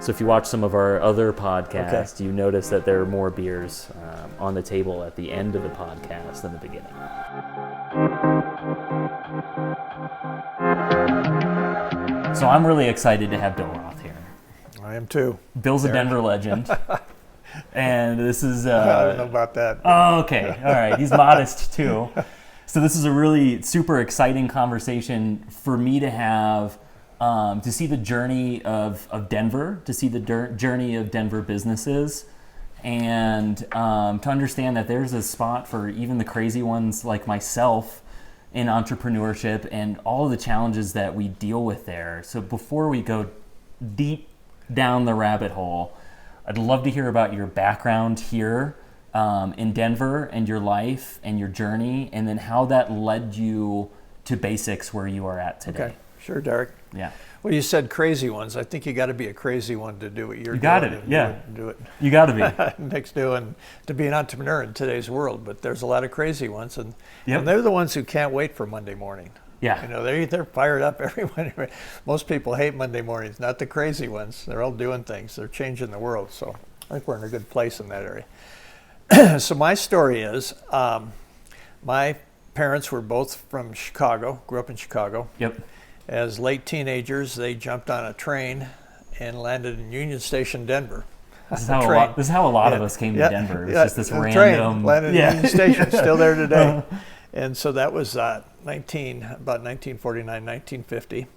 So if you watch some of our other podcasts, you notice that there are more beers on the table at the end of the podcast than the beginning. So I'm really excited to have Bill Roth here. I am too. Bill's a Denver legend. And this is... I don't know about that. Oh, okay. All right. He's modest too. So this is a really super exciting conversation for me to have, to see the journey of Denver, to see the journey of Denver businesses, and to understand that there's a spot for even the crazy ones like myself in entrepreneurship and all of the challenges that we deal with there. So before we go deep down the rabbit hole, I'd love to hear about your background here in Denver and your life and your journey, and then how that led you to Basics where you are at today. Okay, sure, Derek. Yeah. Well, you said crazy ones. I think you got to be a crazy one to do what you're doing. You got it, yeah. Do it. You got to be. Next doing to be an entrepreneur in today's world, but there's a lot of crazy ones, and Yep. they're the ones who can't wait for Monday morning. Yeah. You know, they're fired up every Monday. Most people hate Monday mornings, not the crazy ones. They're all doing things. They're changing the world. So I think we're in a good place in that area. So my story is, my parents were both from Chicago, grew up in Chicago. Yep. As late teenagers, they jumped on a train and landed in Union Station, Denver. This is how a lot of us came to Denver. It's just this a random... train landed in Union Station, still there today. And so that was about 1949, 1950.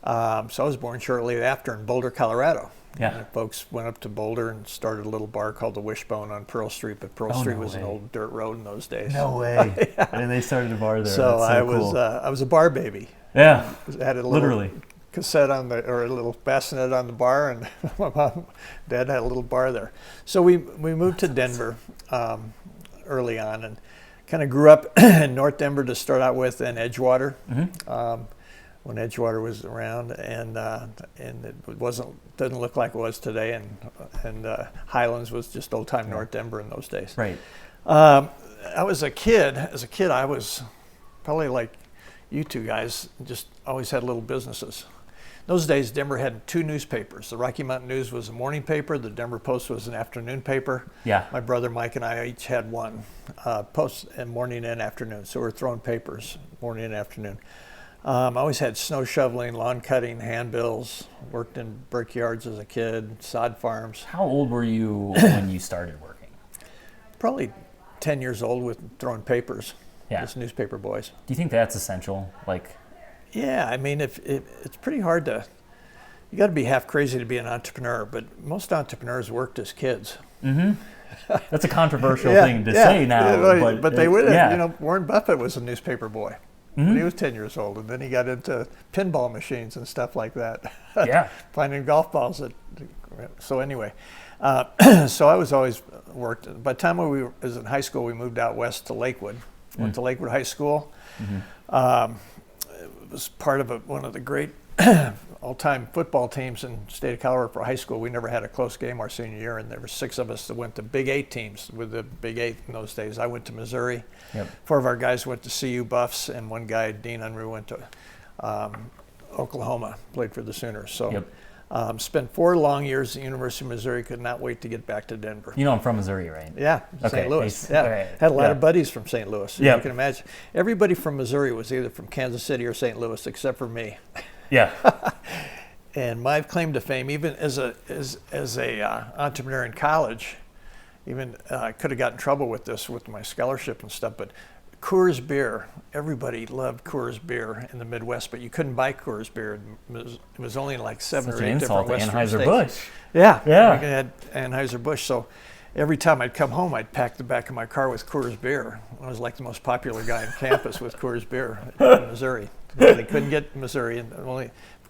So I was born shortly after in Boulder, Colorado. Yeah. And folks went up to Boulder and started a little bar called the Wishbone on Pearl Street, but Pearl Street was an old dirt road in those days. No way. Yeah. And they started a bar there. So, That's cool. I was a bar baby. Yeah. I had a little literally cassette or a little bassinet on the bar, and my mom, dad had a little bar there. So we moved to Denver early on, and kind of grew up in North Denver to start out with, in Edgewater. Mm-hmm. When Edgewater was around, and it didn't look like it was today, and Highlands was just old time North Denver in those days. right. As a kid, I was probably like you two guys, just always had little businesses. Those days, Denver had two newspapers. The Rocky Mountain News was a morning paper. The Denver Post was an afternoon paper. Yeah. My brother Mike and I each had one, post and morning and afternoon. So we're throwing papers morning and afternoon. I always had snow shoveling, lawn cutting, handbills, worked in brickyards as a kid, sod farms. How old were you when you started working? Probably 10 years old with throwing papers. Yeah. Just newspaper boys. Do you think that's essential? Yeah, I mean, it's pretty hard you got to be half crazy to be an entrepreneur, but most entrepreneurs worked as kids. Mm-hmm. That's a controversial thing to say now. But they would have. Yeah. You know, Warren Buffett was a newspaper boy. Mm-hmm. When he was 10 years old, and then he got into pinball machines and stuff like that. Yeah. Finding golf balls. So anyway, so I was always worked. By the time we was in high school, we moved out west to Lakewood. Went to Lakewood High School. Mm-hmm. It was part of one of the great all-time football teams in the state of Colorado for high school. We never had a close game our senior year, and there were 6 of us that went to Big 8 teams with the Big 8 in those days. I went to Missouri. Yep. 4 of our guys went to CU Buffs, and one guy, Dean Unruh, went to Oklahoma, played for the Sooners. So spent 4 long years at the University of Missouri, could not wait to get back to Denver. You know I'm from Missouri, right? Yeah, okay. St. Louis. Yeah. Right. Had a lot of buddies from St. Louis. Yeah. You can imagine. Everybody from Missouri was either from Kansas City or St. Louis, except for me. Yeah. And my claim to fame, even as a entrepreneur in college, even I could have gotten in trouble with this with my scholarship and stuff, but Coors beer, everybody loved Coors beer in the Midwest, but you couldn't buy Coors beer. It was only in like 7 or 8 different Western states. Anheuser-Busch. Yeah. Yeah. I had Anheuser-Busch. So every time I'd come home, I'd pack the back of my car with Coors beer. I was like the most popular guy on campus with Coors beer in Missouri. They couldn't get Missouri, and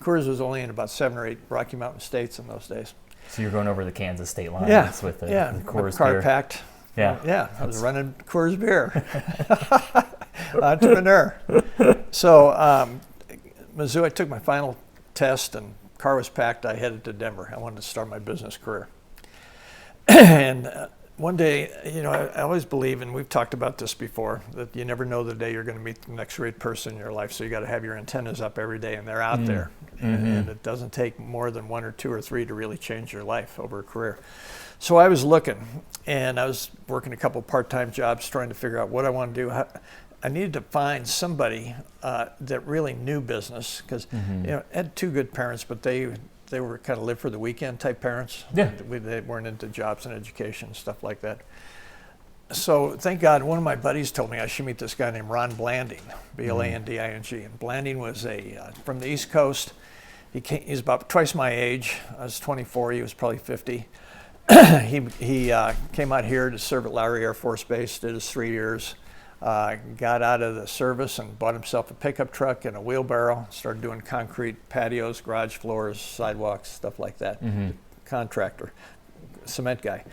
Coors was only in about 7 or 8 Rocky Mountain states in those days. So you're going over the Kansas state lines with the Coors car beer. Packed. Yeah. Yeah, I was running Coors beer. Entrepreneur. So Missouri, I took my final test and car was packed. I headed to Denver. I wanted to start my business career. And one day, I always believe, and we've talked about this before, that you never know the day you're going to meet the next great person in your life. So you got to have your antennas up every day, and they're out there. And it doesn't take more than 1 or 2 or 3 to really change your life over a career. So I was looking, and I was working a couple part-time jobs trying to figure out what I want to do. I needed to find somebody that really knew business, because I had 2 good parents, but they were kind of live for the weekend type parents. Yeah. They weren't into jobs and education and stuff like that. So thank God, one of my buddies told me I should meet this guy named Ron Blanding, B-L-A-N-D-I-G. And Blanding was from the East Coast. He's about twice my age. I was 24, he was probably 50. He came out here to serve at Lowry Air Force Base, did his 3 years. Got out of the service and bought himself a pickup truck and a wheelbarrow, started doing concrete patios, garage floors, sidewalks, stuff like that. Contractor, cement guy.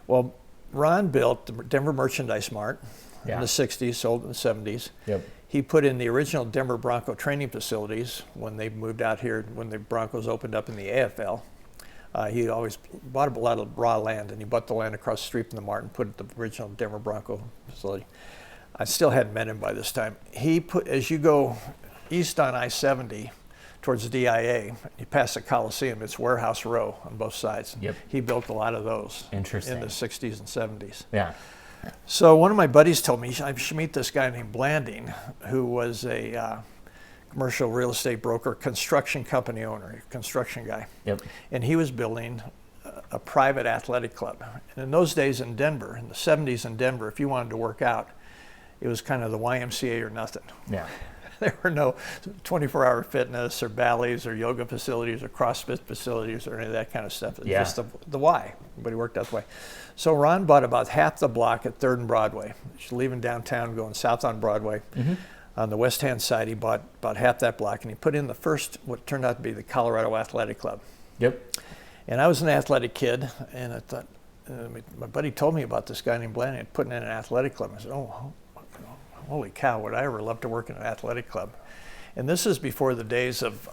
Well, Ron built the Denver Merchandise Mart in the 60s, sold in the 70s. Yep. He put in the original Denver Bronco training facilities when they moved out here, when the Broncos opened up in the AFL. He always bought a lot of raw land, and he bought the land across the street from the Mart and put it in the original Denver Bronco facility. I still hadn't met him by this time. As you go east on I-70 towards the DIA, you pass the Coliseum, it's Warehouse Row on both sides. Yep. He built a lot of those in the 60s and 70s. Yeah. So one of my buddies told me I should meet this guy named Blanding, who was a commercial real estate broker, construction company owner, construction guy. Yep. And he was building a private athletic club. And in those days in Denver, in the 70s in Denver, if you wanted to work out, it was kind of the YMCA or nothing. Yeah. There were no 24-hour fitness or Bally's or yoga facilities or CrossFit facilities or any of that kind of stuff. It was just the Y. Everybody worked out the way. So Ron bought about half the block at 3rd and Broadway. Just leaving downtown, going south on Broadway. On the west-hand side, he bought about half that block, and he put in the first, what turned out to be the Colorado Athletic Club. Yep. And I was an athletic kid, and I thought, my buddy told me about this guy named Blanding putting in an athletic club. I said, holy cow, would I ever love to work in an athletic club? And this is before the days of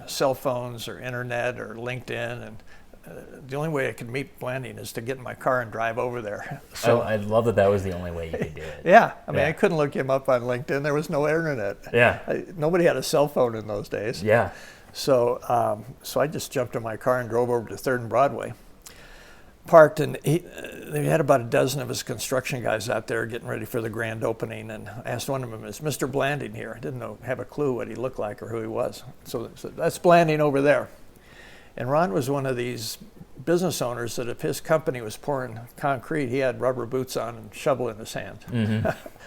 cell phones or internet or LinkedIn. And the only way I could meet Blanding is to get in my car and drive over there. So I love that was the only way you could do it. Yeah. I mean, I couldn't look him up on LinkedIn. There was no internet. Yeah. Nobody had a cell phone in those days. Yeah. So I just jumped in my car and drove over to 3rd and Broadway. Parked, and they had about a dozen of his construction guys out there getting ready for the grand opening, and I asked one of them, is Mr. Blanding here? I didn't have a clue what he looked like or who he was. So that's Blanding over there. And Ron was one of these business owners that if his company was pouring concrete, he had rubber boots on and shovel in his hand.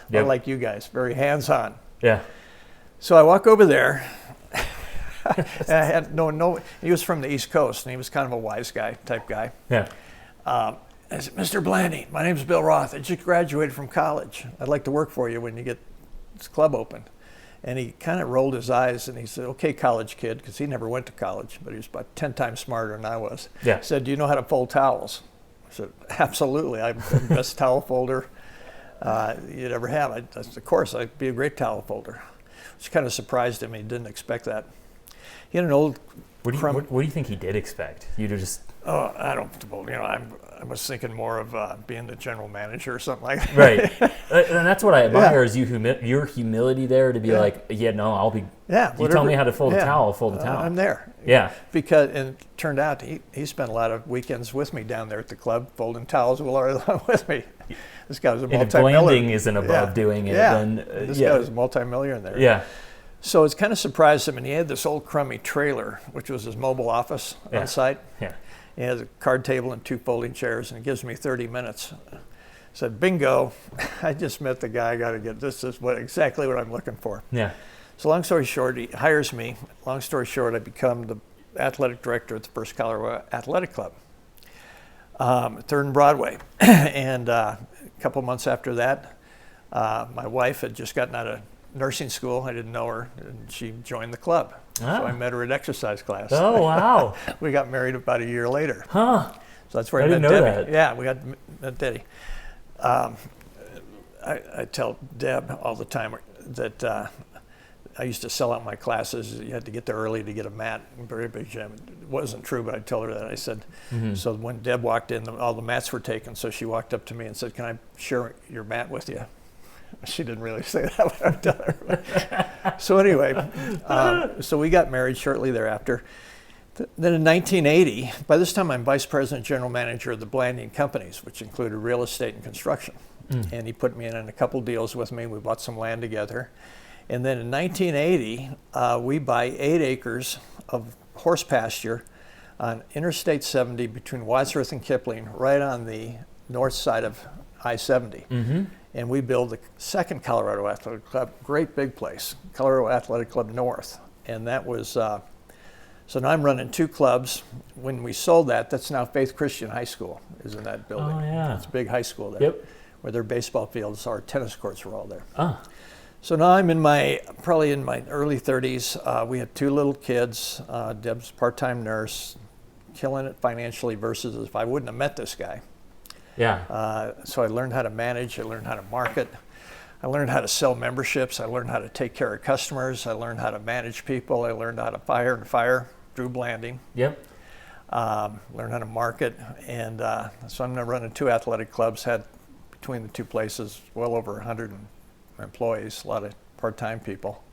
Yep. Like you guys, very hands-on. Yeah. So I walk over there. And I had no. He was from the East Coast, and he was kind of a wise guy type guy. Yeah. I said, Mr. Blanding, my name's Bill Roth. I just graduated from college. I'd like to work for you when you get this club open. And he kind of rolled his eyes and he said, okay, college kid, because he never went to college, but he was about 10 times smarter than I was. Yeah. He said, do you know how to fold towels? I said, absolutely. I'm the best towel folder you'd ever have. Of course, I'd be a great towel folder. Which kind of surprised him. He didn't expect that. He had an old... What do you think he did expect? You to just... Oh, I don't, I was thinking more of being the general manager or something like that. Right. And that's what I admire is your humility there to be like, I'll be, you tell me how to fold a towel, I'll fold a towel. I'm there. Yeah. Because, and it turned out he spent a lot of weekends with me down there at the club, folding towels with me. This guy was a multi-millionaire. If blending isn't above doing it, then... this guy was a multi-millionaire. Yeah. So it's kind of surprised him, and he had this old crummy trailer, which was his mobile office on site. Yeah. He has a card table and 2 folding chairs, and it gives me 30 minutes. I said, bingo, I just met the guy, I got to get this is exactly what I'm looking for. Yeah. So long story short, he hires me. Long story short, I become the athletic director at the First Colorado Athletic Club, 3rd and Broadway. And a couple months after that, my wife had just gotten out of nursing school. I didn't know her, and she joined the club. So I met her at exercise class. Oh, wow. We got married about a year later. Huh. So that's where I met Debbie. That. Yeah, we met Debbie. I tell Deb all the time that I used to sell out my classes. You had to get there early to get a mat in a very big gym. It wasn't true, but I told her that. I said, so when Deb walked in, all the mats were taken. So she walked up to me and said, "Can I share your mat with you?" She didn't really say that, but I'd tell her. So anyway, so we got married shortly thereafter. Then in 1980, by this time I'm vice president, general manager of the Blanding companies, which included real estate and construction. And he put me in a couple deals with me. We bought some land together. And then in 1980, we buy 8 acres of horse pasture on Interstate 70 between Wadsworth and Kipling, right on the north side of I-70. And we build the second Colorado Athletic Club, great big place, Colorado Athletic Club North. And that was, so now I'm running 2 clubs. When we sold that, that's now Faith Christian High School is in that building. Oh, yeah. It's a big high school there. Yep. Where their baseball fields, our tennis courts were all there. Ah. So now I'm probably in my early 30s. We have 2 little kids. Deb's a part-time nurse, killing it financially versus if I wouldn't have met this guy. Yeah. So I learned how to manage. I learned how to market. I learned how to sell memberships. I learned how to take care of customers. I learned how to manage people. I learned how to fire through Blanding. Yep. Learned how to market. And so I'm now running 2 athletic clubs, had between the 2 places well over 100 employees, a lot of part-time people,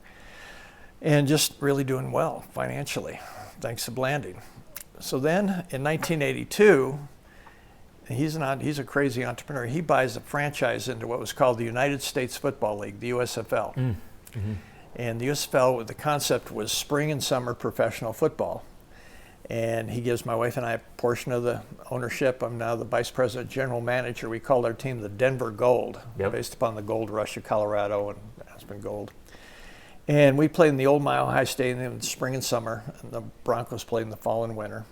and just really doing well financially, thanks to Blanding. So then in 1982, he's a crazy entrepreneur. He buys a franchise into what was called the United States Football League, the USFL. And the USFL, the concept was spring and summer professional football. And he gives my wife and I a portion of the ownership. I'm now the vice president, general manager. We called our team the Denver Gold, based upon the gold rush of Colorado and Aspen Gold. And we played in the old Mile High Stadium in the spring and summer, and the Broncos played in the fall and winter.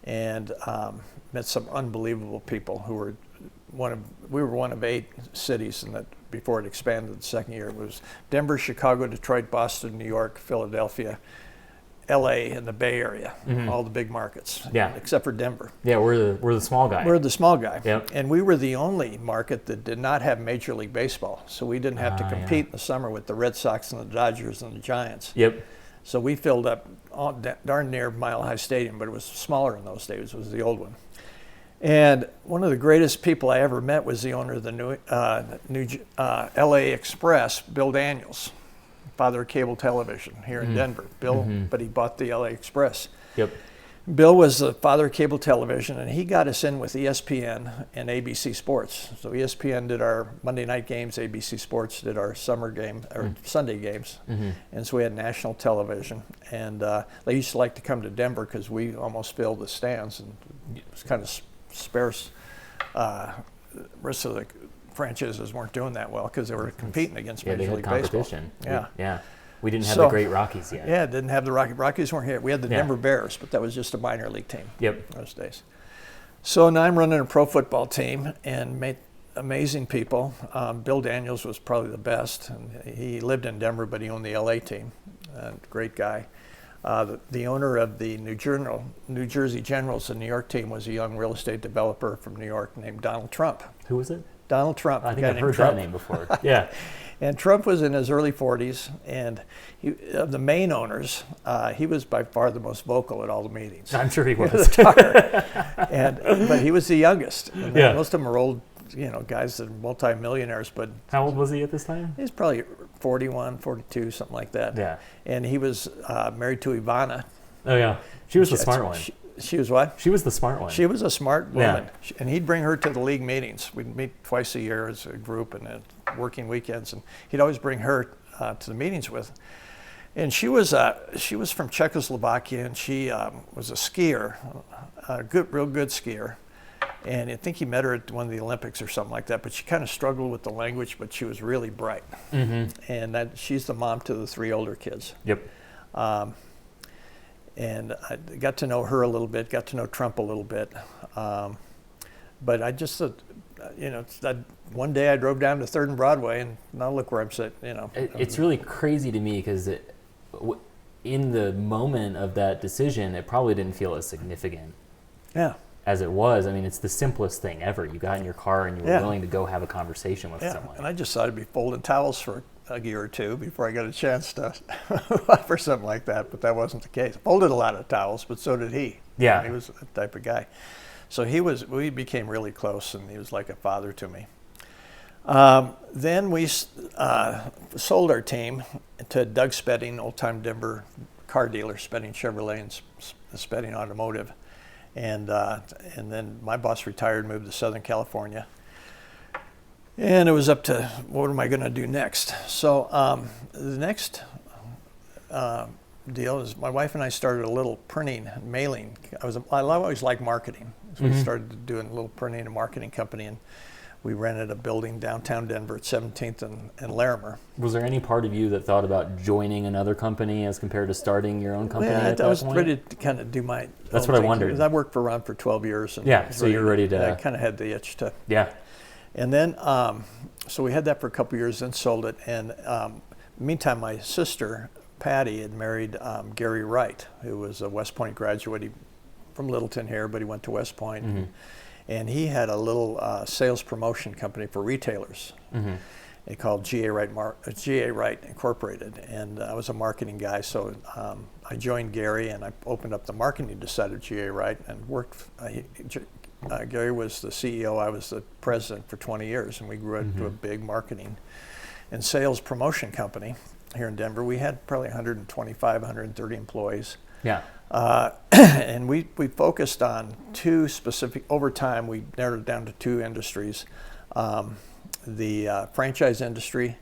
And met some unbelievable people who were we were one of 8 cities, and that before it expanded the second year. It was Denver, Chicago, Detroit, Boston, New York, Philadelphia, LA, and the Bay Area, all the big markets, except for Denver. Yeah, we're the small guy. We're the small guy. Yep. And we were the only market that did not have Major League Baseball. So we didn't have to compete in the summer with the Red Sox and the Dodgers and the Giants. Yep. So we filled up darn near Mile High Stadium, but it was smaller in those days. It was the old one. And one of the greatest people I ever met was the owner of the new LA Express, Bill Daniels, father of cable television here in Denver. Bill, but he bought the LA Express. Yep. Bill was the father of cable television, and he got us in with ESPN and ABC Sports. So ESPN did our Monday night games, ABC Sports did our summer game or Sunday games, and so we had national television. And they used to like to come to Denver because we almost filled the stands, and it was kind of sparse. The rest of the franchises weren't doing that well because they were competing against Major League Baseball. Yeah. We didn't have the great Rockies yet. Yeah, didn't have the Rockies weren't here. We had the Denver Bears, but that was just a minor league team. Those days. So now I'm running a pro football team and made amazing people. Bill Daniels was probably the best. And he lived in Denver, but he owned the LA team. Great guy. The owner of the New Jersey Generals, the New York team, was a young real estate developer from New York named Donald Trump. Who was it? Donald Trump. I think I've heard that name before. Yeah. And Trump was in his early 40s, and of the main owners, he was by far the most vocal at all the meetings. I'm sure he was. But he was the youngest. And most of them are old, guys that are multi-millionaires. But how old was he at this time? He's probably 41, 42, something like that. Yeah. And he was married to Ivana. Oh, yeah. She was the smart one. She was what? She was the smart one. She was a smart woman. Yeah. And he'd bring her to the league meetings. We'd meet twice a year as a group and working weekends. And he'd always bring her to the meetings with. And she was from Czechoslovakia, and she was a skier, real good skier. And I think he met her at one of the Olympics or something like that. But she kind of struggled with the language, but she was really bright. And she's the mom to the 3 older kids. Yep. And I got to know her a little bit, got to know Trump a little bit. But I just, one day I drove down to 3rd and Broadway, and now look where I'm sitting, It's really crazy to me because in the moment of that decision, it probably didn't feel as significant. Yeah. as it was, I mean, it's the simplest thing ever. You got in your car and you were willing to go have a conversation with someone. And I just thought I'd be folding towels for a year or two before I got a chance to for something like that, but that wasn't the case. I folded a lot of towels, but so did he. Yeah. He was the type of guy. So we became really close, and he was like a father to me. Then we sold our team to Doug Spedding, old-time Denver car dealer, Spedding Chevrolet and Spedding Automotive. And then my boss retired, moved to Southern California. And it was up to, what am I going to do next? So the next deal is my wife and I started a little printing and mailing. I always liked marketing. So we started doing a little printing and marketing company, and we rented a building downtown Denver at 17th and Larimer. Was there any part of you that thought about joining another company as compared to starting your own company at that I was point? ready to kind of do my That's own what I thing. wondered. I worked for Ron for 12 years. And yeah, so you're ready to... I kind of had the itch to... Yeah. And then, so we had that for a couple years, then sold it. And meantime, my sister, Patty, had married Gary Wright, who was a West Point graduate from Littleton here, but he went to West Point. And he had a little sales promotion company for retailers. They called GA Wright Incorporated. And I was a marketing guy, so I joined Gary, and I opened up the marketing side of GA Wright and worked. Gary was the CEO, I was the president for 20 years, and we grew into a big marketing and sales promotion company here in Denver. We had probably 125, 130 employees. Yeah. And we focused on two specific, over time we narrowed it down to two industries, the franchise industry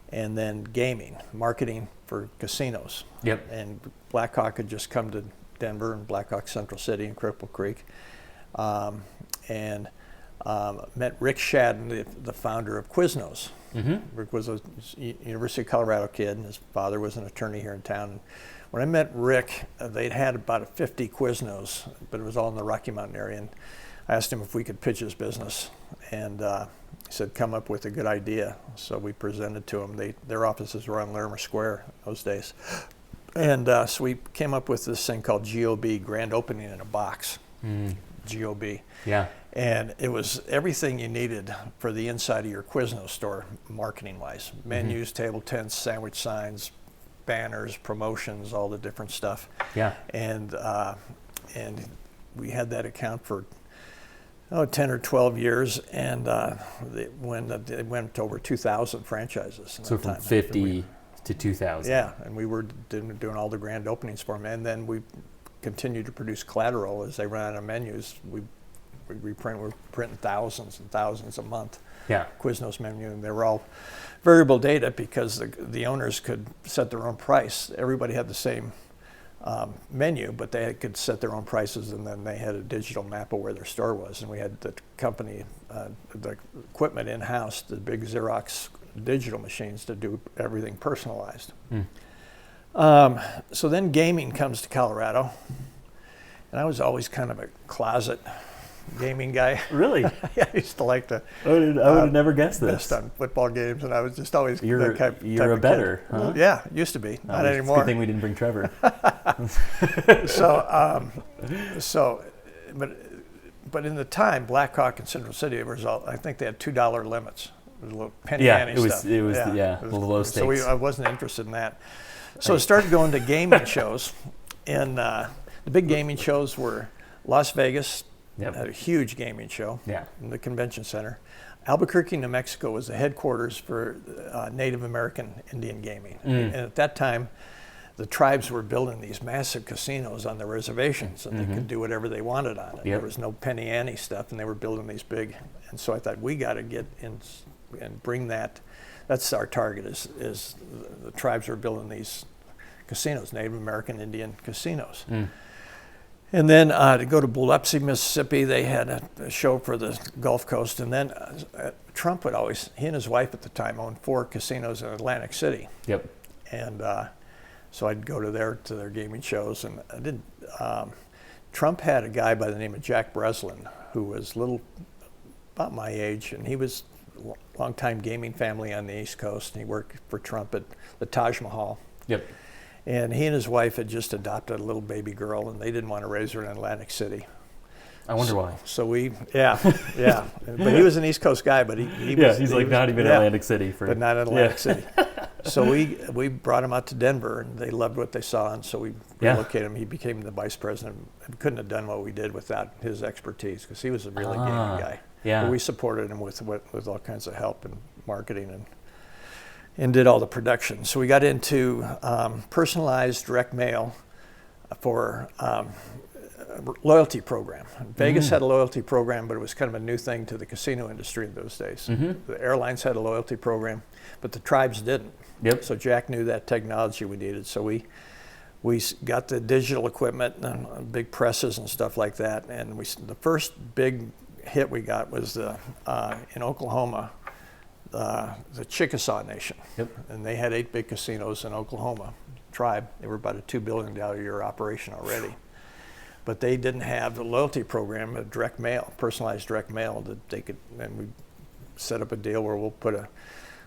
and then gaming, marketing for casinos. Yep. And Blackhawk had just come to Denver, and Blackhawk Central City and Cripple Creek. Met Rick Shadden, the founder of Quiznos. Rick was a University of Colorado kid, and his father was an attorney here in town. When I met Rick, they'd had about 50 Quiznos, but it was all in the Rocky Mountain area. And I asked him if we could pitch his business, and he said, come up with a good idea. So we presented to him. Their offices were on Larimer Square those days. And so we came up with this thing called GOB, Grand Opening in a Box. GOB. Yeah. And it was everything you needed for the inside of your Quiznos store, marketing-wise. Menus, table tents, sandwich signs, banners, promotions, all the different stuff. Yeah. And we had that account for 10 or 12 years, and it went to over 2,000 franchises. So from 50 to 2,000. Yeah, and we were doing all the grand openings for them, and then we continued to produce collateral as they ran out of menus. We're printing thousands and thousands a month. Yeah. Quiznos menu, and they were all variable data because the owners could set their own price. Everybody had the same menu, but they could set their own prices, and then they had a digital map of where their store was. And we had the company, the equipment in-house, the big Xerox digital machines to do everything personalized. So then gaming comes to Colorado, and I was always kind of a closet gaming guy. Really? Yeah, I used to like to. I would have never guessed this. Best on football games, and I was just always You're a bettor, huh? Well, yeah, used to be. Not It's anymore. a good thing we didn't bring Trevor. But in the time, Blackhawk and Central City, I think they had $2 limits. It was a little penny ante stuff. It was low stakes. So I wasn't interested in that. So I started going to gaming shows, and the big gaming shows were Las Vegas. Yep. Had a huge gaming show in the convention center. Albuquerque, New Mexico was the headquarters for Native American Indian gaming. And at that time, the tribes were building these massive casinos on the reservations, and they could do whatever they wanted on it. There was no penny ante stuff, and they were building these big. And so I thought, we got to get in and bring that. That's our target, is the tribes are building these casinos, Native American Indian casinos. And then to go to Biloxi, Mississippi, they had a show for the Gulf Coast. And then Trump would always, he and his wife at the time owned 4 casinos in Atlantic City. Yep. And so I'd go to their gaming shows. And Trump had a guy by the name of Jack Breslin, who was about my age, and he was a long-time gaming family on the East Coast. And he worked for Trump at the Taj Mahal. Yep. And he and his wife had just adopted a little baby girl, and they didn't want to raise her in Atlantic City. I wonder why. So yeah. But he was an East Coast guy, but he's not even in Atlantic City but not in Atlantic City. So we brought him out to Denver, and they loved what they saw, and so we relocated him. He became the vice president, and couldn't have done what we did without his expertise, because he was a really gaming guy. Yeah. But we supported him with all kinds of help and marketing and did all the production. So we got into personalized direct mail for loyalty program. Vegas had a loyalty program, but it was kind of a new thing to the casino industry in those days. The airlines had a loyalty program, but the tribes didn't. So Jack knew that technology we needed. So we got the digital equipment and big presses and stuff like that. And the first big hit we got was in Oklahoma, the Chickasaw Nation. And they had 8 big casinos in Oklahoma. Tribe, they were about a $2 billion a year operation already. But they didn't have the loyalty program of direct mail, personalized direct mail that they could, and we set up a deal where we'll put a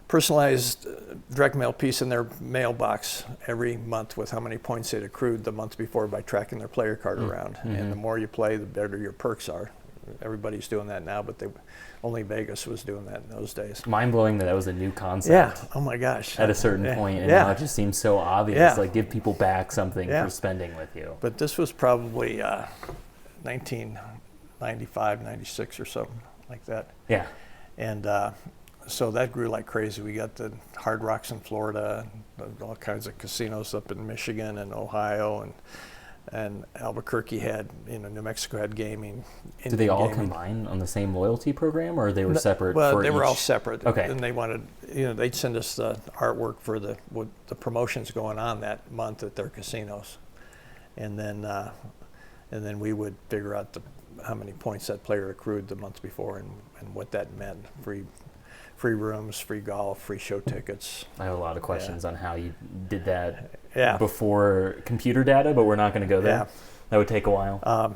personalized direct mail piece in their mailbox every month with how many points they'd accrued the month before by tracking their player card around. And the more you play, the better your perks are. Everybody's doing that now, but only Vegas was doing that in those days. Mind-blowing that was a new concept. Yeah, oh my gosh. At a certain point, and now it just seems so obvious, like give people back something for spending with you. But this was probably 1995, 96 or something like that. Yeah. And so that grew like crazy. We got the Hard Rocks in Florida, and all kinds of casinos up in Michigan and Ohio, and Albuquerque had, New Mexico had gaming. Did they all combine on the same loyalty program, or they were separate? Well, they were all separate. Okay. And they wanted, they'd send us the artwork for the promotions going on that month at their casinos, and then we would figure out how many points that player accrued the month before and what that meant. Free rooms, free golf, free show tickets. I have a lot of questions on how you did that before computer data, but we're not going to go there. Yeah. That would take a while.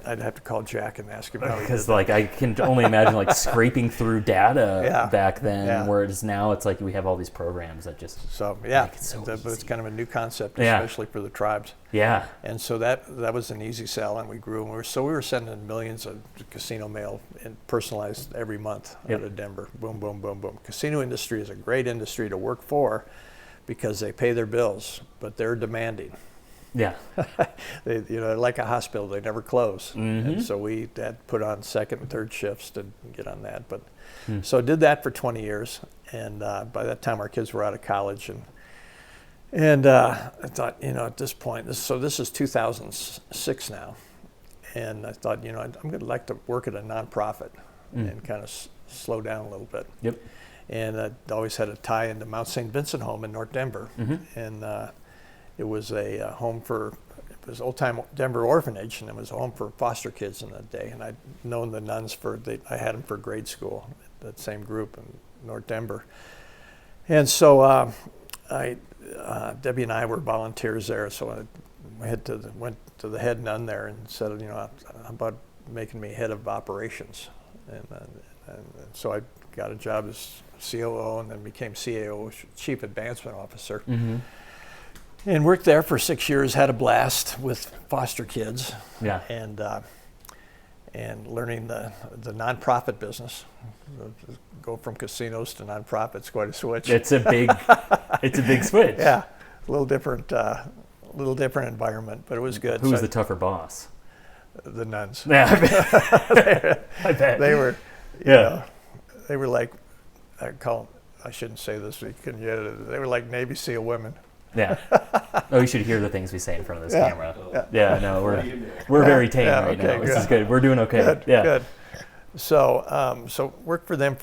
I'd have to call Jack and ask him how he did Because that. I can only imagine scraping through data back then, whereas now it's like we have all these programs that just make it so easy. It's kind of a new concept, especially for the tribes. Yeah. And so that was an easy sell, and we grew, and we were sending millions of casino mail and personalized every month out of Denver. Boom, boom, boom, boom. Casino industry is a great industry to work for because they pay their bills, but they're demanding. Yeah. They're like a hospital, they never close. And so we had put on second and third shifts to get on that. But so I did that for 20 years, and by that time our kids were out of college, and I thought, at this point, this is 2006 now, and I thought, I'm going to like to work at a nonprofit and kind of slow down a little bit. Yep. And I always had a tie into Mount St. Vincent Home in North Denver, and it was a home for, it was old-time Denver orphanage, and it was a home for foster kids in that day. And I'd known the nuns I had them for grade school, that same group in North Denver. And so Debbie and I were volunteers there, so I went to the head nun there and said, how about making me head of operations? And so I got a job as COO and then became CAO, Chief Advancement Officer. And worked there for 6 years, had a blast with foster kids. Yeah. And learning the nonprofit business. Go from casinos to nonprofits, quite a switch. It's a big switch. Yeah. A little different environment, but it was good. Who was the tougher boss? The nuns. Yeah, I bet. They were, they were like, I shouldn't say this, but you couldn't get it. They were like Navy SEAL women. Yeah. Oh, you should hear the things we say in front of this camera. Yeah, no, we're very tame right now. This is good. We're doing okay. Good. So worked for them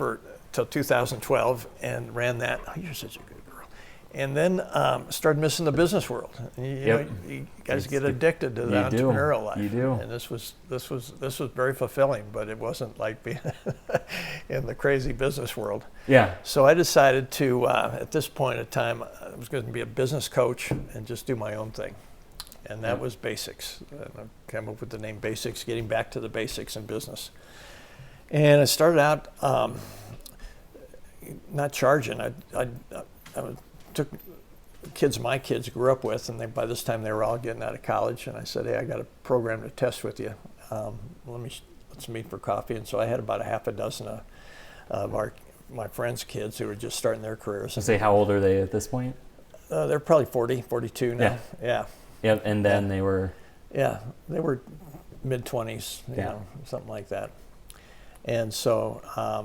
till 2012 and ran that. Oh, you're such a good girl. And then started missing the business world. You guys get addicted to the entrepreneurial life. You do. And this was very fulfilling, but it wasn't like being in the crazy business world. Yeah. So I decided to, at this point in time, I was going to be a business coach and just do my own thing. And that was basics. And I came up with the name Basics, getting back to the basics in business. And I started out not charging. I took my kids grew up with, and by this time they were all getting out of college. And I said, hey, I got a program to test with you. let's meet for coffee. And so I had about a half a dozen of my friends' kids who were just starting their careers. Say, how old are they at this point? They're probably 40, 42 now. Yeah. Yep. And then they were. Yeah, they were mid-20s, you know, something like that. And so I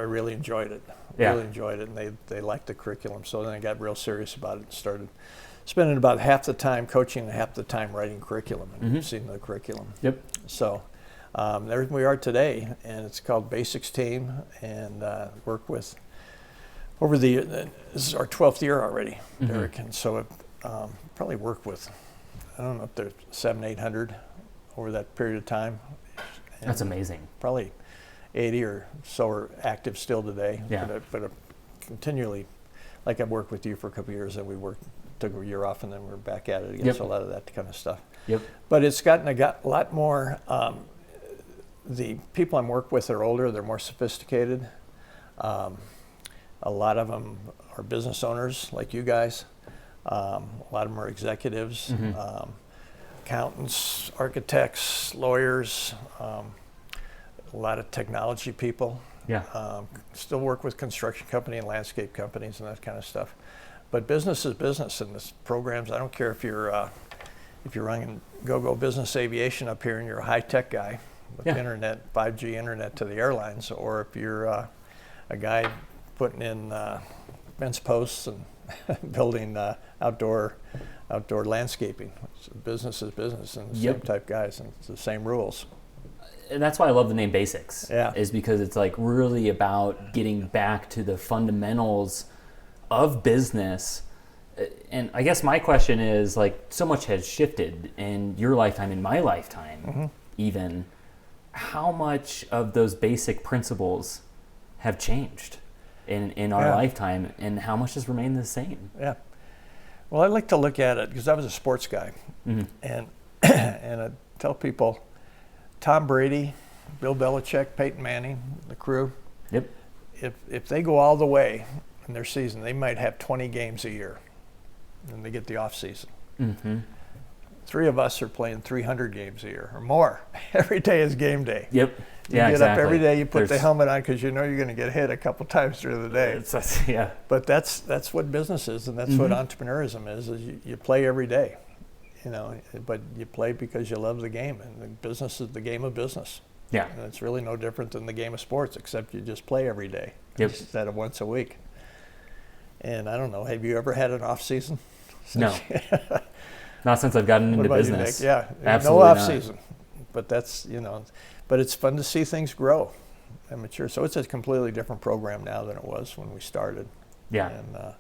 really enjoyed it. Really enjoyed it, and they liked the curriculum. So then I got real serious about it and started spending about half the time coaching and half the time writing curriculum and seeing the curriculum. Yep. So there we are today, and it's called Basics Team, and work with this is our 12th year already, Derek, and so it probably worked with, I don't know if there's 700-800 over that period of time. And that's amazing. Probably 80 or so are active still today. Yeah. But continually, like I've worked with you for a couple of years, and took a year off, and then we're back at it again. So a lot of that kind of stuff. Yep. But it's got a lot more. The people I'm working with are older. They're more sophisticated. A lot of them are business owners like you guys. A lot of them are executives, accountants, architects, lawyers, a lot of technology people. Yeah. Still work with construction company and landscape companies and that kind of stuff. But business is business, and this programs, I don't care if you're running go-go business aviation up here and you're a high-tech guy with internet, 5G internet to the airlines, or if you're a guy putting in fence posts and building outdoor landscaping. Business is business, and the same type guys, and it's the same rules. And that's why I love the name Basics. Yeah. Is because it's like really about getting back to the fundamentals of business. And I guess my question is, like, so much has shifted in your lifetime, in my lifetime, even. How much of those basic principles have changed in our lifetime, and how much has remained the same? Yeah. Well, I like to look at it because I was a sports guy, and I tell people, Tom Brady, Bill Belichick, Peyton Manning, the crew. Yep. If they go all the way in their season, they might have 20 games a year, and they get the off season. Three of us are playing 300 games a year or more. Every day is game day. Yep. You get up every day, you put the helmet on because you know you're going to get hit a couple times during the day. But that's what business is, and that's what entrepreneurism is you play every day. You know, but you play because you love the game, and the business is the game of business. Yeah. And it's really no different than the game of sports, except you just play every day instead of once a week. And I don't know, have you ever had an off season? No. Not since I've gotten into business. You, Nick? Yeah, absolutely no off not. season. But that's, but it's fun to see things grow and mature. So it's a completely different program now than it was when we started. Yeah. And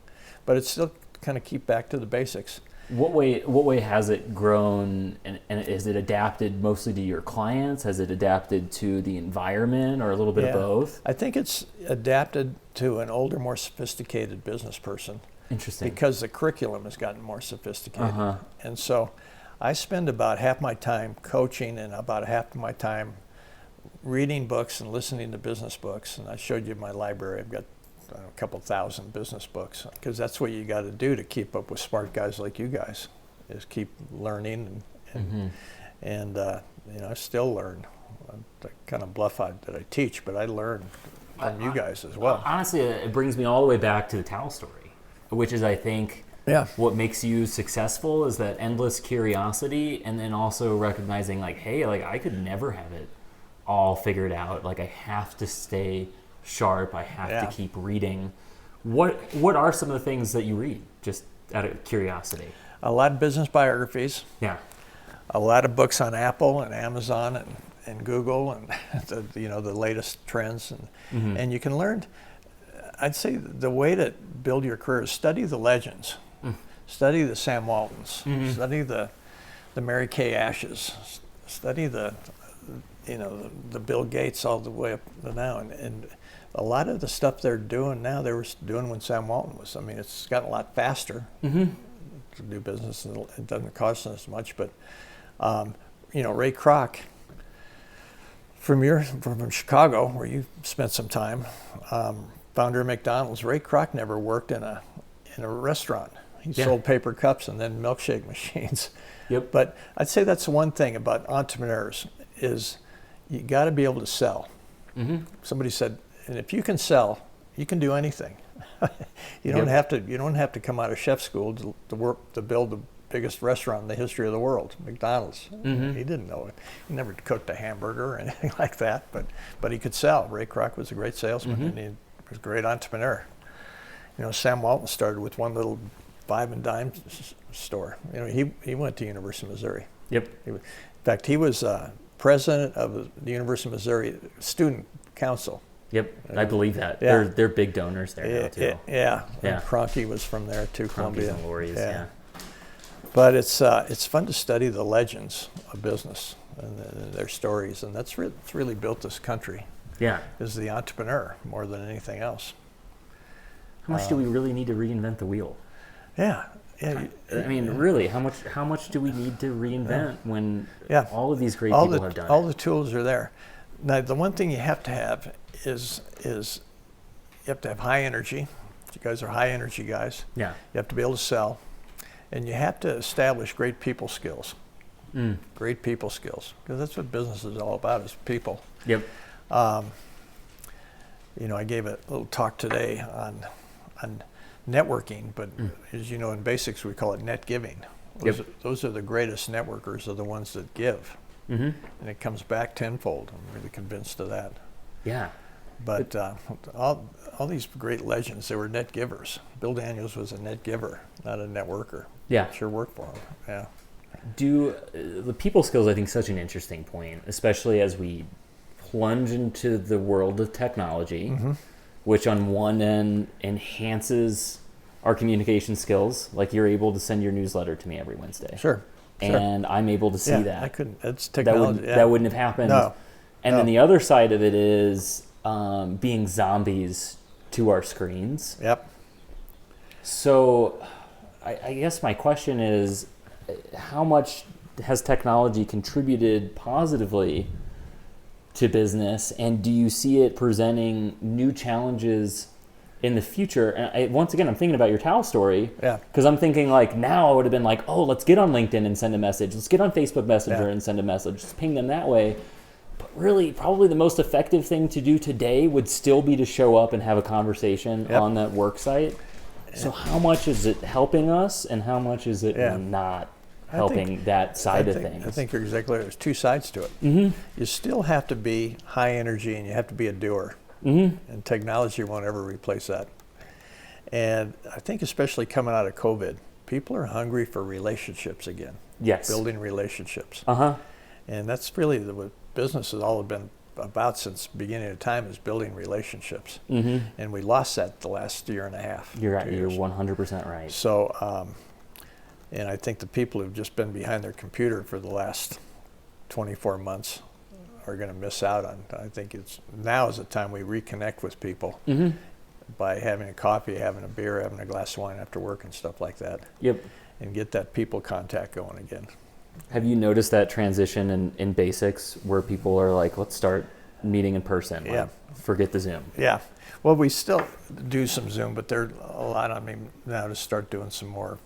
but it's still kind of keep back to the basics. What way has it grown, and is it adapted mostly to your clients? Has it adapted to the environment, or a little bit of both? I think it's adapted to an older, more sophisticated business person. Interesting. Because the curriculum has gotten more sophisticated. And so I spend about half my time coaching and about half of my time reading books and listening to business books. And I showed you my library. I've got a couple thousand business books, because that's what you got to do to keep up with smart guys like you guys, is keep learning and I still learn. I kind of bluff out that I teach, but I learn from you guys as well. Honestly, it brings me all the way back to the towel story, which is, I think, what makes you successful is that endless curiosity, and then also recognizing, like, hey, like, I could never have it all figured out. Like, I have to stay sharp. I have to keep reading. What are some of the things that you read, just out of curiosity? A lot of business biographies. Yeah. A lot of books on Apple and Amazon and Google and the latest trends, and you can learn. I'd say the way to build your career is study the legends, study the Sam Waltons, study the Mary Kay Ashes, study the Bill Gates all the way up to now, and a lot of the stuff they're doing now they were doing when Sam Walton was. I mean, it's gotten a lot faster to do business, and it doesn't cost as much. But Ray Kroc from Chicago, where you spent some time, founder of McDonald's. Ray Kroc never worked in a restaurant. He sold paper cups and then milkshake machines. But I'd say that's one thing about entrepreneurs is you got to be able to sell. Somebody said, and if you can sell, you can do anything. You don't have to come out of chef school to build the biggest restaurant in the history of the world, McDonald's. He didn't know it. He never cooked a hamburger or anything like that, but he could sell. Ray Kroc was a great salesman, and he was a great entrepreneur. Sam Walton started with one little 5 and dime store. He went to University of Missouri. Yep. In fact, he was president of the University of Missouri Student Council. Yep, I believe that. Yeah. They're big donors there now too. Yeah. Kroenke was from there too, Columbia. And Lori's, yeah. But it's fun to study the legends of business and their stories, and it's really built this country. Yeah, is the entrepreneur more than anything else. How much do we really need to reinvent the wheel? Yeah. I mean, really, how much do we need to reinvent when all of these great people have done it? All the tools are there. Now, the one thing you have to have is you have to have high energy. You guys are high energy guys. Yeah. You have to be able to sell, and you have to establish great people skills. Great people skills, because that's what business is all about, is people. Yep. I gave a little talk today on networking, but as you know, in basics we call it net giving. Those are the greatest networkers, are the ones that give. And it comes back tenfold. I'm really convinced of that. Yeah. But all these great legends, they were net givers. Bill Daniels was a net giver, not a networker. Yeah. Sure worked for him. Yeah. The people skills, I think, such an interesting point, especially as we plunge into the world of technology, which on one end enhances our communication skills. Like, you're able to send your newsletter to me every Wednesday. Sure. And I'm able to see that. I couldn't. It's technology. That wouldn't have happened. No. And then the other side of it is being zombies to our screens. Yep. So I guess my question is, how much has technology contributed positively to business, and do you see it presenting new challenges in the future? And once again, I'm thinking about your towel story. Yeah. Because I'm thinking, like, now I would have been like, oh, let's get on LinkedIn and send a message. Let's get on Facebook Messenger and send a message. Just ping them that way. But really, probably the most effective thing to do today would still be to show up and have a conversation on that work site. So how much is it helping us, and how much is it not helping that side of things? I think you're exactly right. There's two sides to it. You still have to be high energy, and you have to be a doer. And technology won't ever replace that. And I think especially coming out of COVID, people are hungry for relationships again. Yes. Building relationships. And that's really what business has all been about since the beginning of time, is building relationships. And we lost that the last year and a half. You're 100% right. So, and I think the people who've just been behind their computer for the last 24 months are going to miss out on. I think now is the time we reconnect with people by having a coffee, having a beer, having a glass of wine after work and stuff like that. Yep. And get that people contact going again. Have you noticed that transition in basics, where people are like, let's start meeting in person? Like, forget the Zoom. Yeah. Well, we still do some Zoom, but there's a lot on me now to start doing some more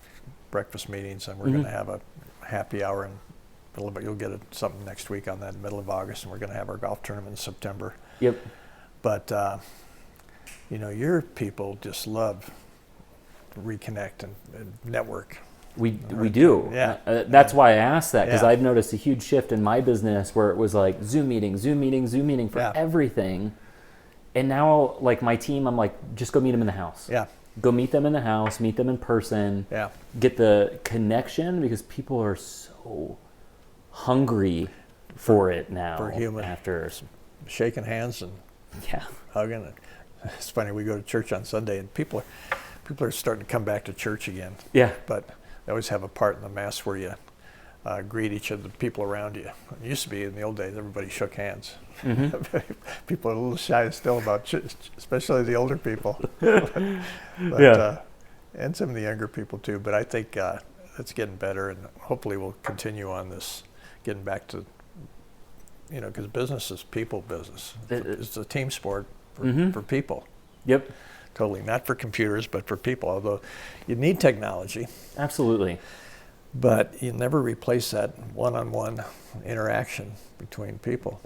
breakfast meetings, and we're going to have a happy hour in middle of, you'll get something next week on that, middle of August, and we're going to have our golf tournament in September. Yep. But your people just love to reconnect and network. We do. Yeah. That's why I asked that, because I've noticed a huge shift in my business where it was like Zoom meeting for everything. And now, like, my team, I'm like, just go meet them in the house. Yeah. Go meet them in the house, meet them in person. Yeah. Get the connection, because people are so hungry for it now. For human. After shaking hands and hugging. It's funny, we go to church on Sunday, and people are starting to come back to church again. Yeah. But they always have a part in the Mass where you greet each of the people around you. It used to be, in the old days, everybody shook hands. People are a little shy still about church, especially the older people. And some of the younger people too. But I think it's getting better, and hopefully we'll continue on this, getting back to, because business is people business. It's a team sport for people. Yep. Totally, not for computers, but for people, although you need technology. Absolutely. But you never replace that one-on-one interaction between people.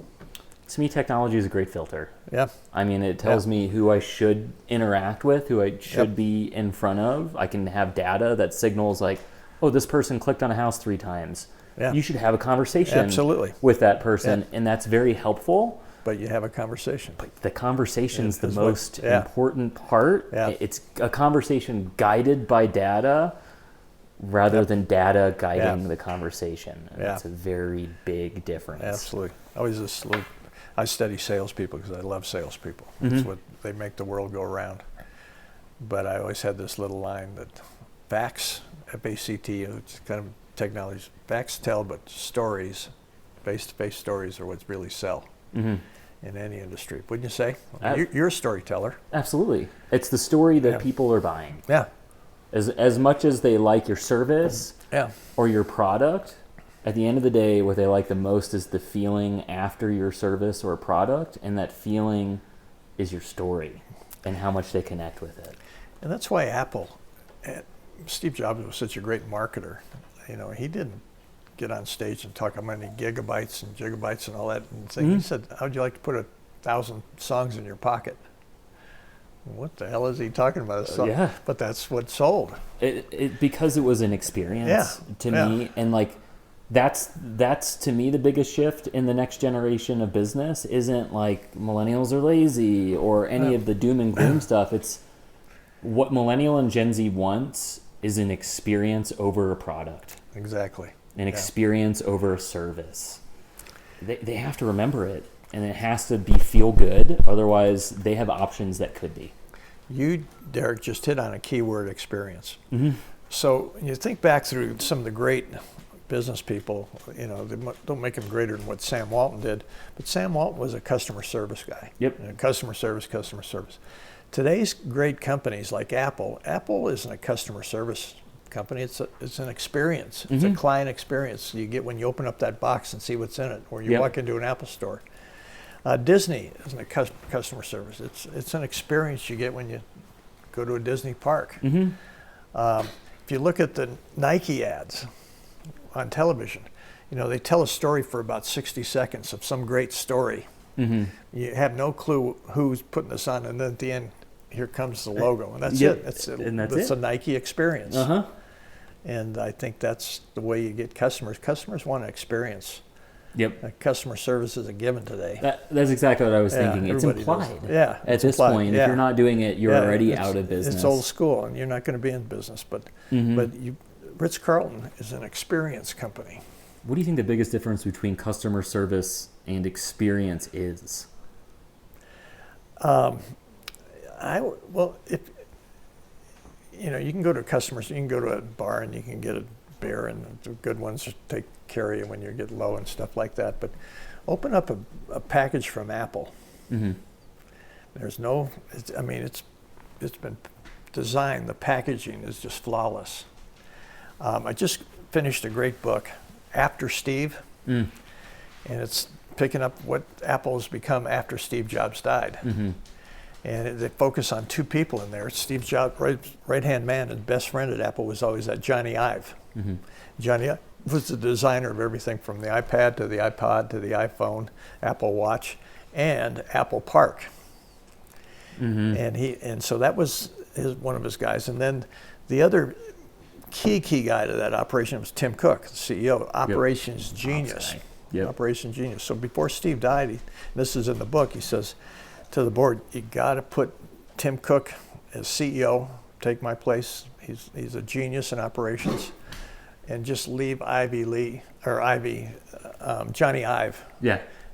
To me, technology is a great filter. Yeah. I mean, it tells me who I should interact with, who I should be in front of. I can have data that signals like, oh, this person clicked on a house 3 times. Yeah. You should have a conversation Absolutely. with that person, and that's very helpful. But you have a conversation. But the conversation's the most important part. Yeah. It's a conversation guided by data rather than data guiding the conversation. And that's a very big difference. Absolutely. I study salespeople because I love salespeople. That's what they make the world go around. But I always had this little line that facts, F-A-C-T, it's kind of technology, facts tell, but stories, face-to-face stories are what really sell in any industry. Wouldn't you say? You're a storyteller. Absolutely. It's the story that people are buying. Yeah. As much as they like your service or your product, at the end of the day, what they like the most is the feeling after your service or product, and that feeling is your story and how much they connect with it. And that's why Apple, Steve Jobs was such a great marketer. You know, he didn't get on stage and talk how many gigabytes and all that and thing. He said, how'd you like to put 1,000 songs in your pocket? What the hell is he talking about? But that's what sold. Because it was an experience to me, and like that's to me the biggest shift in the next generation of business isn't like millennials are lazy or any of the doom and gloom stuff. It's what millennial and Gen Z wants is an experience over a product. Exactly. An experience over a service. They have to remember it. And it has to be feel good, otherwise they have options that could be. You, Derek, just hit on a keyword, experience. So you think back through some of the great business people, you know, they don't make them greater than what Sam Walton did, but Sam Walton was a customer service guy. Yep. You know, customer service. Today's great companies like Apple isn't a customer service company, it's an experience. It's a client experience you get when you open up that box and see what's in it, or you walk into an Apple store. Disney isn't a customer service. It's an experience you get when you go to a Disney park. If you look at the Nike ads on television, you know, they tell a story for about 60 seconds of some great story. You have no clue who's putting this on, and then at the end, here comes the logo, and that's it. It's a Nike experience. And I think that's the way you get customers. Customers want an experience. Customer service is a given today. That's exactly what I was thinking. It's implied. At this point, if you're not doing it, you're already out of business. It's old school, and you're not going to be in business. But Ritz-Carlton is an experience company. What do you think the biggest difference between customer service and experience is? If you know, you can go to customers, you can go to a bar and you can get a beer, and the good ones take care of you when you get low and stuff like that. But open up a package from Apple. There's no, it's been designed. The packaging is just flawless. I just finished a great book, After Steve, and it's picking up what Apple has become after Steve Jobs died. And they focus on 2 people in there. Steve Jobs' right-hand man and best friend at Apple was always that Johnny Ive. Johnny Ive was the designer of everything from the iPad to the iPod to the iPhone, Apple Watch, and Apple Park. And so that was one of his guys. And then the other key guy to that operation was Tim Cook, the CEO, operations genius. Operations genius. So before Steve died, this is in the book, he says to the board, you got to put Tim Cook as CEO, take my place. He's a genius in operations, and just leave Johnny Ive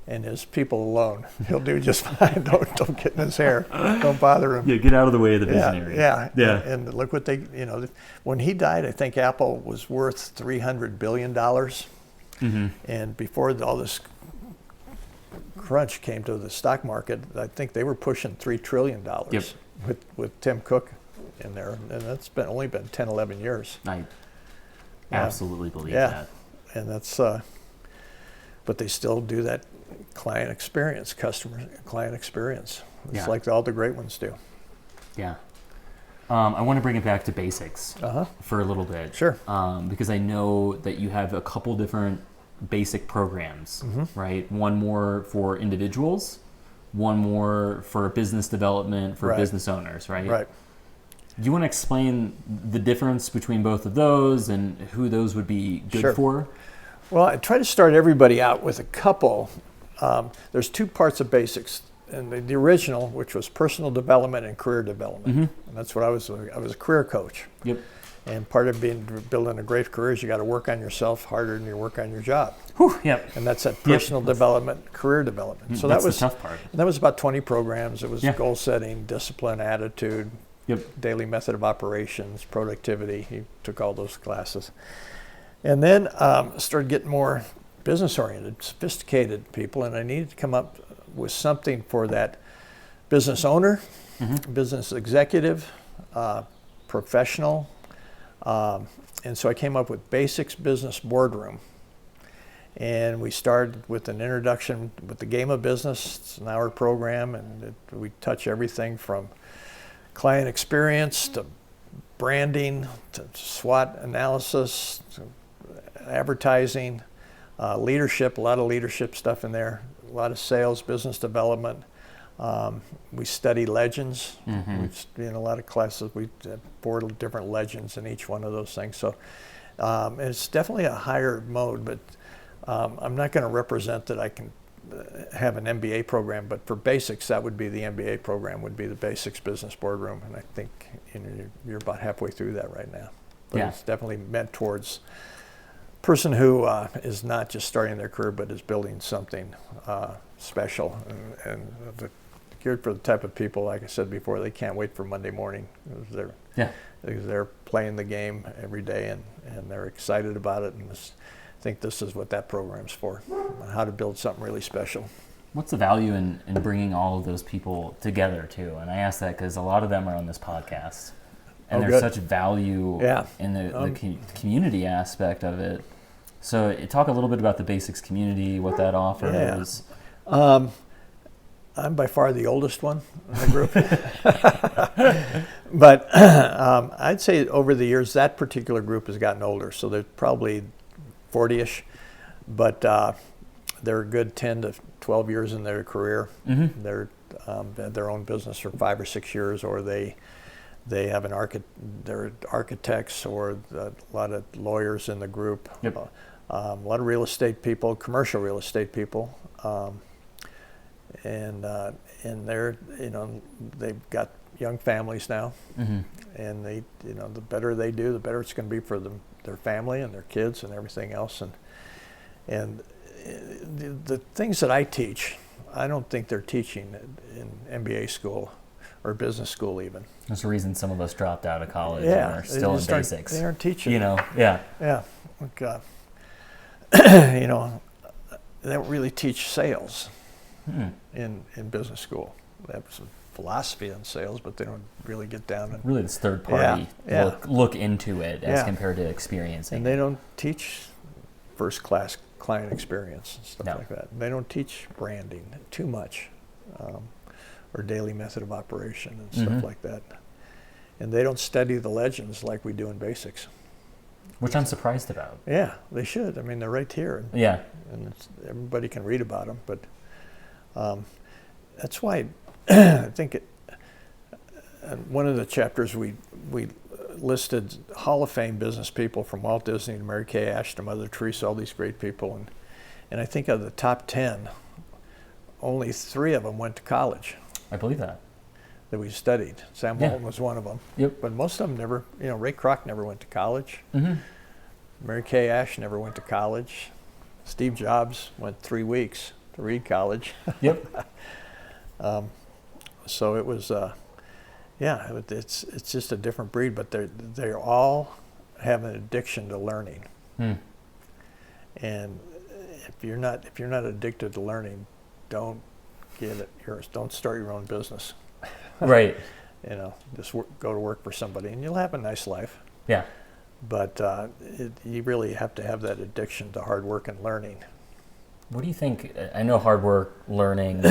and his people alone. He'll do just fine. Don't get in his hair. Don't bother him. Get out of the way of the visionary. And look what they, you know, when he died, I think Apple was worth $300 billion. And before all this crunch came to the stock market, I think they were pushing $3 trillion with Tim Cook in there, and that's only been 10, 11 years. I absolutely believe that. And that's, but they still do that client experience, client experience. It's like all the great ones do. I want to bring it back to basics for a little bit. Sure. Because I know that you have a couple different basic programs, right? One more for individuals, one more for business development for business owners, right? Right. Do you want to explain the difference between both of those and who those would be good for? Well, I try to start everybody out with a couple. There's two parts of basics. And the original, which was personal development and career development. And that's what I was a career coach. Yep. And part of building a great career is you got to work on yourself harder than you work on your job. Whew, yep. And that's that personal development, career development. So that's that was the tough part. And that was about 20 programs. It was goal setting, discipline, attitude, daily method of operations, productivity. He took all those classes. And then started getting more business oriented, sophisticated people, and I needed to come up with something for that business owner, business executive, professional. And so I came up with Basics Business Boardroom. And we started with an introduction with the game of business. It's an hour program, and we touch everything from client experience to branding to SWOT analysis to advertising, leadership, a lot of leadership stuff in there, a lot of sales, business development. We study legends. We've in a lot of classes. We have 4 different legends in each one of those things. So it's definitely a higher mode, but I'm not going to represent that I can have an MBA program, but for basics, that would be the MBA program, would be the Basics Business Boardroom, and I think you're about halfway through that right now. But it's definitely meant towards a person who is not just starting their career, but is building something special, and geared for the type of people, like I said before, they can't wait for Monday morning. They're playing the game every day, and they're excited about it, and I think this is what that program's for, how to build something really special. What's the value in bringing all of those people together, too? And I ask that because a lot of them are on this podcast, and there's such value in the community aspect of it. So talk a little bit about the Basics community, what that offers. I'm by far the oldest one in the group. But I'd say over the years, that particular group has gotten older. So they're probably 40-ish, but they're a good 10 to 12 years in their career. They're had their own business for 5 or 6 years, or they have they're architects, or a lot of lawyers in the group. A lot of real estate people, commercial real estate people. And they're, they've got young families now, and they, the better they do, the better it's going to be for them, their family and their kids and everything else. And the things that I teach, I don't think they're teaching in MBA school or business school even. That's the reason some of us dropped out of college and are still in basics. They aren't teaching. Yeah. Like, they don't really teach sales. In business school. They have some philosophy on sales, but they don't really get down and really this third party look into it as compared to experiencing. And they don't teach first class client experience and stuff like that. They don't teach branding too much, or daily method of operation and stuff like that. And they don't study the legends like we do in basics. Which I'm surprised about. Yeah, they should. I mean, they're right here. And everybody can read about them, but that's why I think one of the chapters we listed Hall of Fame business people, from Walt Disney to Mary Kay Ash to Mother Teresa, all these great people, and I think of the top 10, only 3 of them went to college. I believe that we studied. Sam Walton was one of them. But most of them never. Ray Kroc never went to college. Mary Kay Ash never went to college. Steve Jobs went 3 weeks to read college. So it was, it's just a different breed, but they all have an addiction to learning. And if you're not addicted to learning, don't get it yours. Don't start your own business. Right. Just go to work for somebody, and you'll have a nice life. Yeah. But you really have to have that addiction to hard work and learning. What do you think? I know hard work, learning,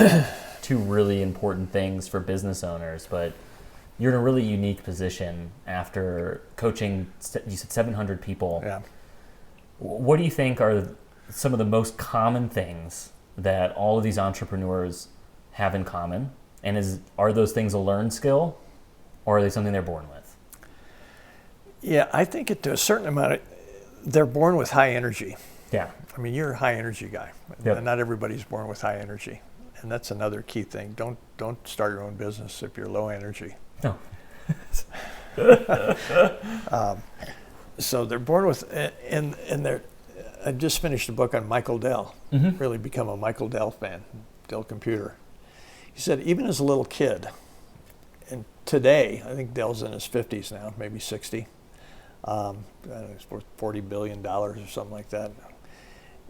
2 really important things for business owners, but you're in a really unique position after coaching, you said 700 people. Yeah. What do you think are some of the most common things that all of these entrepreneurs have in common? And are those things a learned skill, or are they something they're born with? Yeah, I think to a certain amount, they're born with high energy. Yeah. I mean, you're a high energy guy. Yep. Not everybody's born with high energy. And that's another key thing. Don't start your own business if you're low energy. No. So they're born with, and I just finished a book on Michael Dell. Mm-hmm. Really become a Michael Dell fan, Dell Computer. He said even as a little kid, and today, I think Dell's in his 50s now, maybe 60. I don't know, it's worth $40 billion or something like that.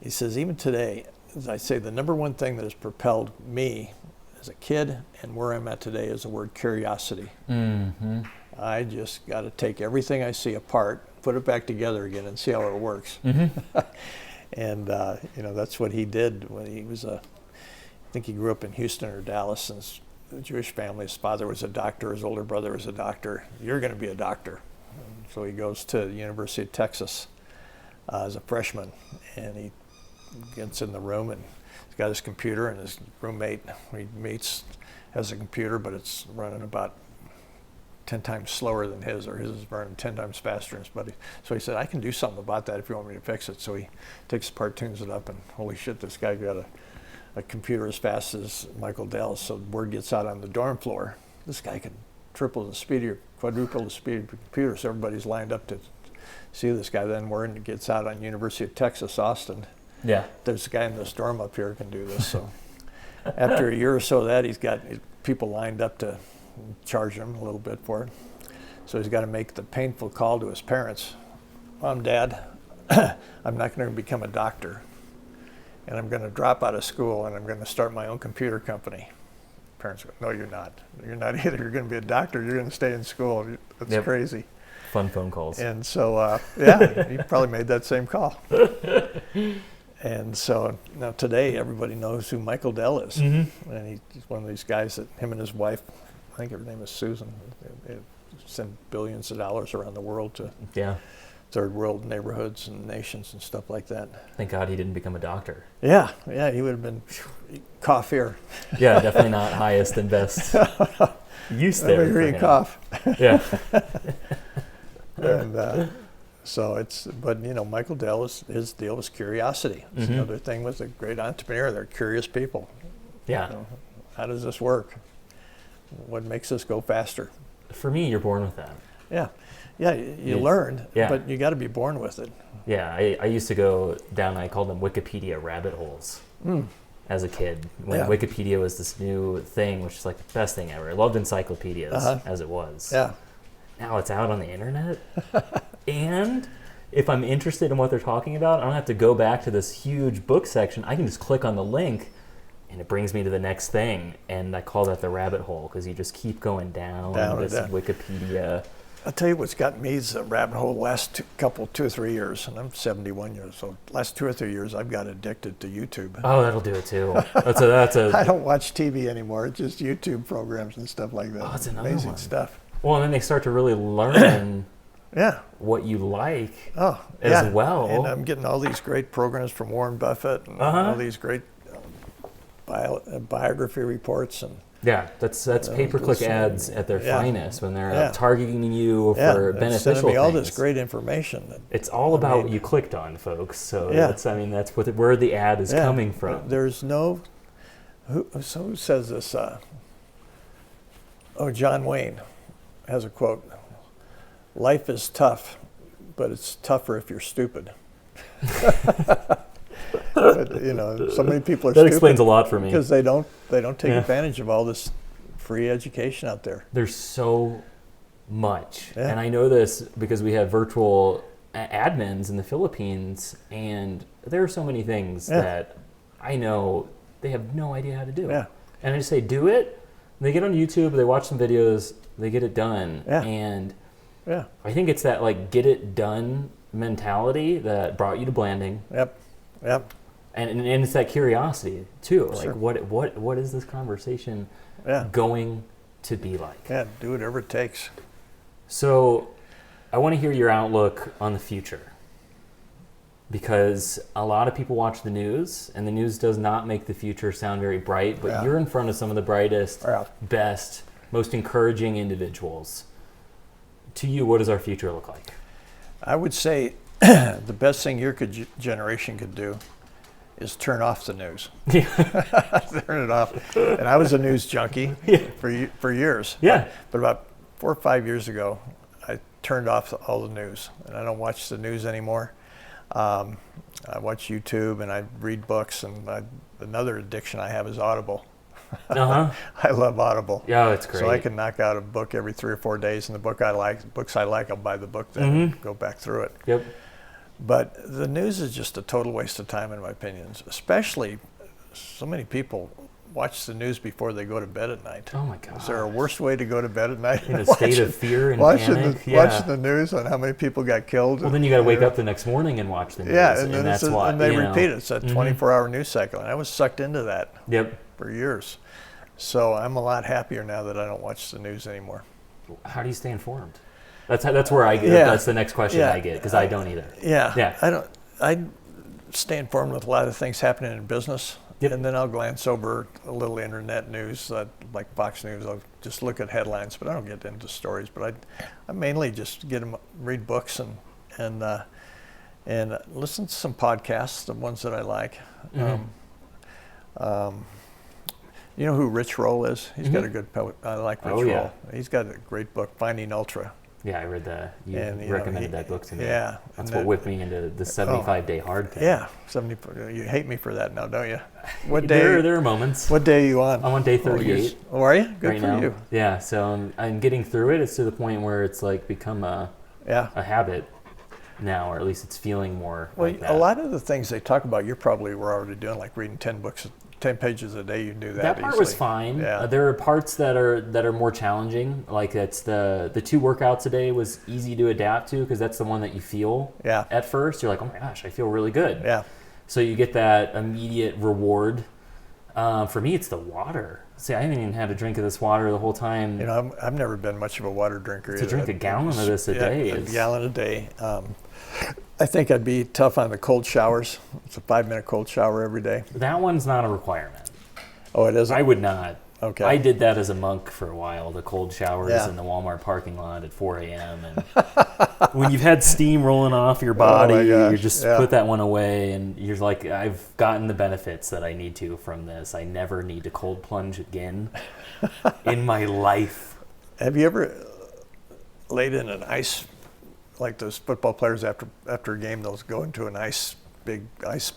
He says even today, as I say, the number one thing that has propelled me as a kid and where I'm at today is the word curiosity. Mm-hmm. I just got to take everything I see apart, put it back together again, and see how it works. Mm-hmm. And that's what he did when he was I think he grew up in Houston or Dallas, and his Jewish family. His father was a doctor, his older brother was a doctor. You're going to be a doctor. And so he goes to the University of Texas as a freshman, and he gets in the room, and he's got his computer, and his roommate he meets has a computer, but it's running about 10 times slower than his, or his is running 10 times faster than his buddy. So he said, I can do something about that if you want me to fix it. So he takes it apart, tunes it up, and holy shit, this guy got a computer as fast as Michael Dell's. So word gets out on the dorm floor, this guy can triple the speed or quadruple the speed of the computer. So everybody's lined up to see this guy. Then word gets out on University of Texas, Austin. Yeah. There's a guy in this dorm up here who can do this. So after a year or so of that, he's got people lined up to charge him a little bit for it. So he's got to make the painful call to his parents. Mom, Dad, I'm not going to become a doctor, and I'm going to drop out of school, and I'm going to start my own computer company. Parents go, no, you're not. You're not either. You're going to be a doctor. You're going to stay in school. That's Yep. crazy. Fun phone calls. And so, yeah, he probably made that same call. And so now today, everybody knows who Michael Dell is. Mm-hmm. And he's one of these guys that him and his wife, I think her name is Susan, they send billions of dollars around the world to third world neighborhoods and nations and stuff like that. Thank God he didn't become a doctor. Yeah, he would have been cough here. Yeah, definitely not highest and best use there. Let me hear you cough. Yeah. And so but Michael Dell, his deal was curiosity. It's Mm-hmm. another thing with a great entrepreneur. They're curious people. Yeah. How does this work? What makes this go faster? For me, you're born with that. Yeah, you learn, yeah. but you got to be born with it. Yeah, I used to go down, I called them Wikipedia rabbit holes as a kid. When Wikipedia was this new thing, which is like the best thing ever. I loved encyclopedias as it was. Yeah. Now it's out on the internet. And if I'm interested in what they're talking about, I don't have to go back to this huge book section. I can just click on the link and it brings me to the next thing. And I call that the rabbit hole because you just keep going down this Wikipedia. I'll tell you what's gotten me is a rabbit hole the last 2 or 3 years, and I'm 71 years old. Last 2 or 3 years, I've got addicted to YouTube. Oh, that'll do it too. That's a. I don't watch TV anymore. It's just YouTube programs and stuff like that. Oh, that's another amazing one. stuff. Well, and then they start to really learn what you like as well. And I'm getting all these great programs from Warren Buffett and all these great biography reports and. Yeah, that's pay-per-click ads at their finest when they're targeting you for beneficial sending me all things. this great information. It's all about what you clicked on, folks. So that's where the ad is coming from. There's no who says this. John Wayne has a quote: "Life is tough, but it's tougher if you're stupid." But, so many people are that stupid explains a lot for me because they don't take advantage of all this free education out there. There's so much, and I know this because we have virtual admins in the Philippines, and there are so many things that I know they have no idea how to do. Yeah. And I just say, do it. They get on YouTube, they watch some videos, they get it done, and I think it's that get it done mentality that brought you to Blanding. Yep. And it's that curiosity too. Sure. What is this conversation going to be like. Yeah, do whatever it takes. So I want to hear your outlook on the future, because a lot of people watch the news, and the news does not make the future sound very bright, but you're in front of some of the brightest, best, most encouraging individuals. To you, what does our future look like? I would say the best thing your generation could do is turn off the news. Turn it off. And I was a news junkie for years. Yeah. But about 4 or 5 years ago, I turned off all the news, and I don't watch the news anymore. I watch YouTube, and I read books, and another addiction I have is Audible. I love Audible. Yeah, it's great. So I can knock out a book every 3 or 4 days, and the books I like, I'll buy the book then and go back through it. Yep. But the news is just a total waste of time, in my opinion. Especially, so many people watch the news before they go to bed at night. Oh my God! Is there a worse way to go to bed at night? In a state of fear and panic. Watching the news on how many people got killed. Well, then you got to wake up the next morning and watch the news. Yeah, and that's why. And they repeat it. It's a 24-hour news cycle, and I was sucked into that. For years. So I'm a lot happier now that I don't watch the news anymore. How do you stay informed? That's where I get. That's the next question I get, because I don't either. I stay informed with a lot of things happening in business, and then I'll glance over a little internet news, like Fox News. I'll just look at headlines, but I don't get into stories. But I mainly just read books and listen to some podcasts, the ones that I like. You know who Rich Roll is? He's got a good poet. I like Rich Roll. He's got a great book, Finding Ultra. Yeah, I read that. You recommended that book to me. Yeah. That's what whipped me into the 75-day hard thing. Yeah, 70. You hate me for that now, don't you? What day? There are moments. What day are you on? I'm on day 38. Oh, are you? Good right for now. You. Yeah, so I'm getting through it. It's to the point where it's like become a habit now, or at least it's feeling more like that. A lot of the things they talk about, you probably were already doing, like reading 10 pages a day. You can do that part easily. Was fine. Yeah. There are parts that are more challenging. Like it's the 2 workouts a day was easy to adapt to, because that's the one that you feel at first. You're like, oh my gosh, I feel really good. Yeah. So you get that immediate reward. For me, it's the water. See, I haven't even had a drink of this water the whole time. You know, I've never been much of a water drinker. To drink a gallon of this a day. A gallon a day. I think I'd be tough on the cold showers. It's a 5-minute cold shower every day. That one's not a requirement. Oh, it isn't? I would not. Okay. I did that as a monk for a while, the cold showers in the Walmart parking lot at 4 a.m. And when you've had steam rolling off your body, you just put that one away, and you're like, I've gotten the benefits that I need to from this. I never need to cold plunge again in my life. Have you ever laid in an ice, like those football players after a game, they'll go into an big ice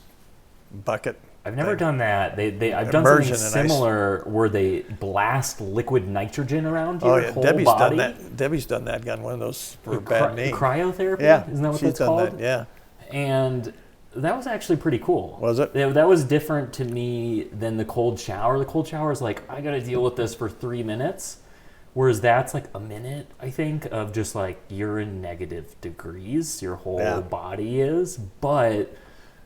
bucket? I've never done that. I've done something similar where they blast liquid nitrogen around your whole Debbie's body. Done that. Debbie's done that. Gotten one of those for a bad knee. Cryotherapy? Yeah, isn't that what she's that's called? That, yeah. And that was actually pretty cool. Was it? That was different to me than the cold shower. The cold shower is like, I got to deal with this for 3 minutes. Whereas that's like a minute, I think, of just like you're in negative degrees. Your whole body is. But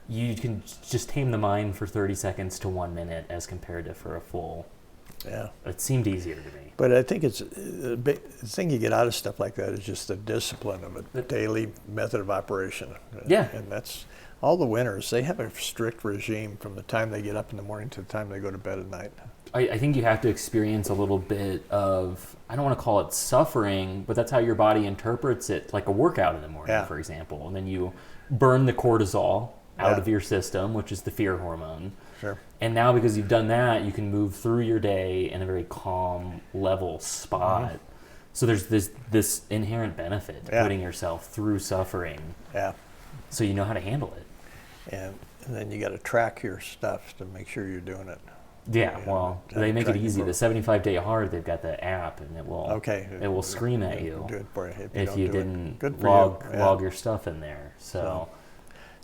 you can just tame the mind for 30 seconds to 1 minute as compared to for a full. Yeah. It seemed easier to me. But I think it's the thing you get out of stuff like that is just the discipline of a daily method of operation. Yeah. And that's all the winners. They have a strict regime from the time they get up in the morning to the time they go to bed at night. I think you have to experience a little bit of, I don't want to call it suffering, but that's how your body interprets it, like a workout in the morning, for example. And then you burn the cortisol out of your system, which is the fear hormone. Sure. And now because you've done that, you can move through your day in a very calm, level spot. Mm-hmm. So there's this inherent benefit to putting yourself through suffering. Yeah. So you know how to handle it. And then you got to track your stuff to make sure you're doing it. Yeah, well, they make it easy. The 75-day hard, they've got the app, and it will scream at you do it for you if you didn't log your stuff in there. So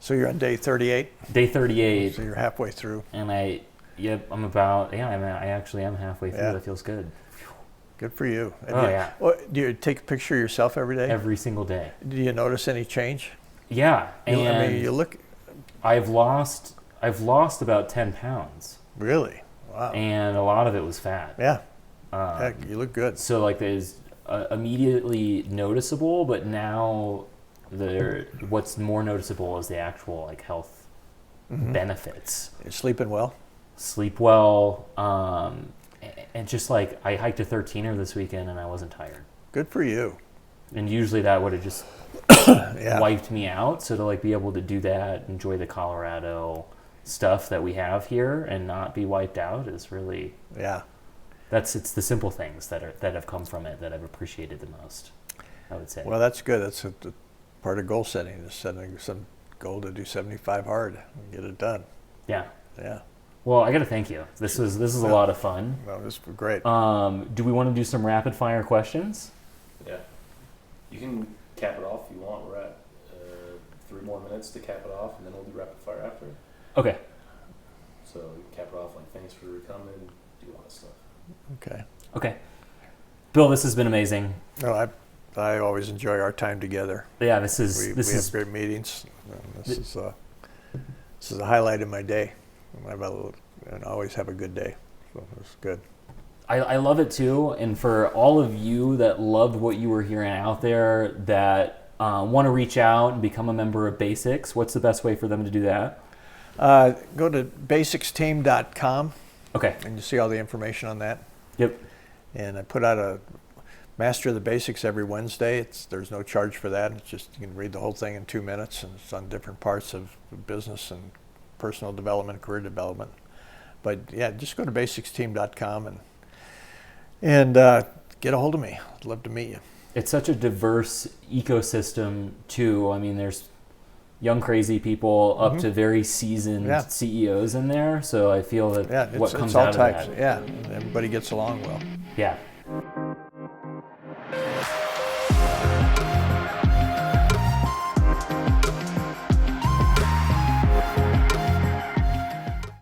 you're on day 38? Day 38. So you're halfway through. And I actually am halfway through. That feels good. Good for you. Do you take a picture of yourself every day? Every single day. Do you notice any change? Yeah. And you look. I've lost about 10 pounds. Really? Wow. And a lot of it was fat. Yeah. Heck, you look good. So like there's immediately noticeable, but now what's more noticeable is the actual like health benefits. You're sleeping well? Sleep well, and just like I hiked a 13er this weekend and I wasn't tired. Good for you. And usually that would have just wiped me out. So to like be able to do that, enjoy the Colorado stuff that we have here and not be wiped out is really, it's the simple things that have come from it that I've appreciated the most, I would say. Well, that's good. That's a part of goal setting, is setting some goal to do 75 hard and get it done. Yeah. Yeah. Well, I got to thank you. This is a lot of fun. Well, this was great. Do we want to do some rapid fire questions? Yeah. You can cap it off if you want. We're at 3 more minutes to cap it off, and then we'll do rapid fire after. Okay. So you can cap it off like thanks for coming, do all that stuff. Okay. Bill, this has been amazing. No, I always enjoy our time together. Yeah, We have great meetings. And this is a highlight of my day. And I always have a good day. So it's good. I love it too. And for all of you that loved what you were hearing out there that want to reach out and become a member of Basics, what's the best way for them to do that? Go to basicsteam.com. Okay. And you see all the information on that. Yep. And I put out a Master of the Basics every Wednesday. There's no charge for that. It's just you can read the whole thing in 2 minutes, and it's on different parts of business and personal development, career development. But yeah, just go to basicsteam.com and get a hold of me. I'd love to meet you. It's such a diverse ecosystem too. I mean, there's young crazy people up to very seasoned CEOs in there. So I feel that what comes all out types. of that. Yeah, everybody gets along well. Yeah.